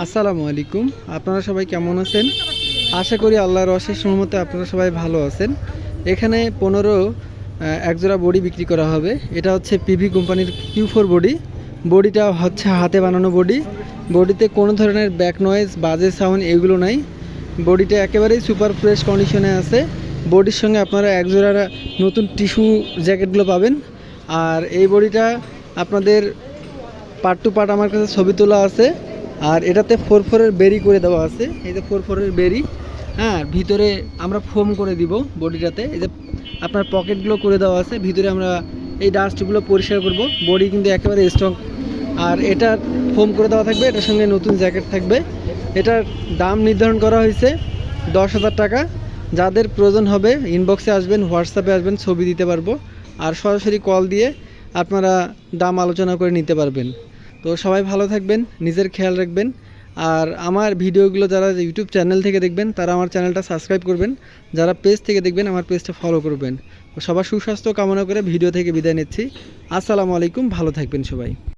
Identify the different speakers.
Speaker 1: আসসালামু আলাইকুম। আপনারা সবাই কেমন আছেন? আশা করি আল্লাহর অশেষ রহমতে আপনারা সবাই ভালো আছেন। এখানে 15 একজোড়া বডি বিক্রি করা হবে। এটা হচ্ছে পিভি কোম্পানির Q4 বডি। বডিটা হচ্ছে হাতে বানানো বডি। বডিতে কোনো ধরনের ব্যাক নয়েজ, বাজে সাউন্ড এগুলো নাই। বডিটা একেবারেই সুপার ফ্রেশ কন্ডিশনে আছে। বডির সঙ্গে আপনারা একজোড়া নতুন টিস্যু জ্যাকেটগুলো পাবেন। আর এই বডিটা আপনাদের পার্ট টু পার্ট আমার কাছে ছবি তোলা আছে। আর এটাতে 4-4-এর বেরি করে দেওয়া আছে। এই যে 4-4-এর বেরি, হ্যাঁ, ভিতরে আমরা ফোম করে দিব বডিটাতে। এই যে আপনার পকেটগুলো করে দেওয়া আছে, ভিতরে আমরা এই ডাস্টগুলো পরিষ্কার করব। বডি কিন্তু একেবারে স্ট্রং। আর এটা ফোম করে দেওয়া থাকবে, এটার সঙ্গে নতুন জ্যাকেট থাকবে। এটার দাম নির্ধারণ করা হয়েছে 10,000 টাকা। যাদের প্রয়োজন হবে ইনবক্সে আসবেন, হোয়াটসঅ্যাপে আসবেন, ছবি দিতে পারবো। আর সরাসরি কল দিয়ে আপনারা দাম আলোচনা করে নিতে পারবেন। তো সবাই ভালো থাকবেন, নিজের খেয়াল রাখবেন। আর আমার ভিডিওগুলো যারা ইউটিউব চ্যানেল থেকে দেখবেন তারা আমার চ্যানেলটা সাবস্ক্রাইব করবেন। যারা পেজ থেকে দেখবেন আমার পেজটা ফলো করবেন। তো সবার সুস্বাস্থ্য কামনা করে ভিডিও থেকে বিদায় নিচ্ছি। আসসালামু আলাইকুম, ভালো থাকবেন সবাই।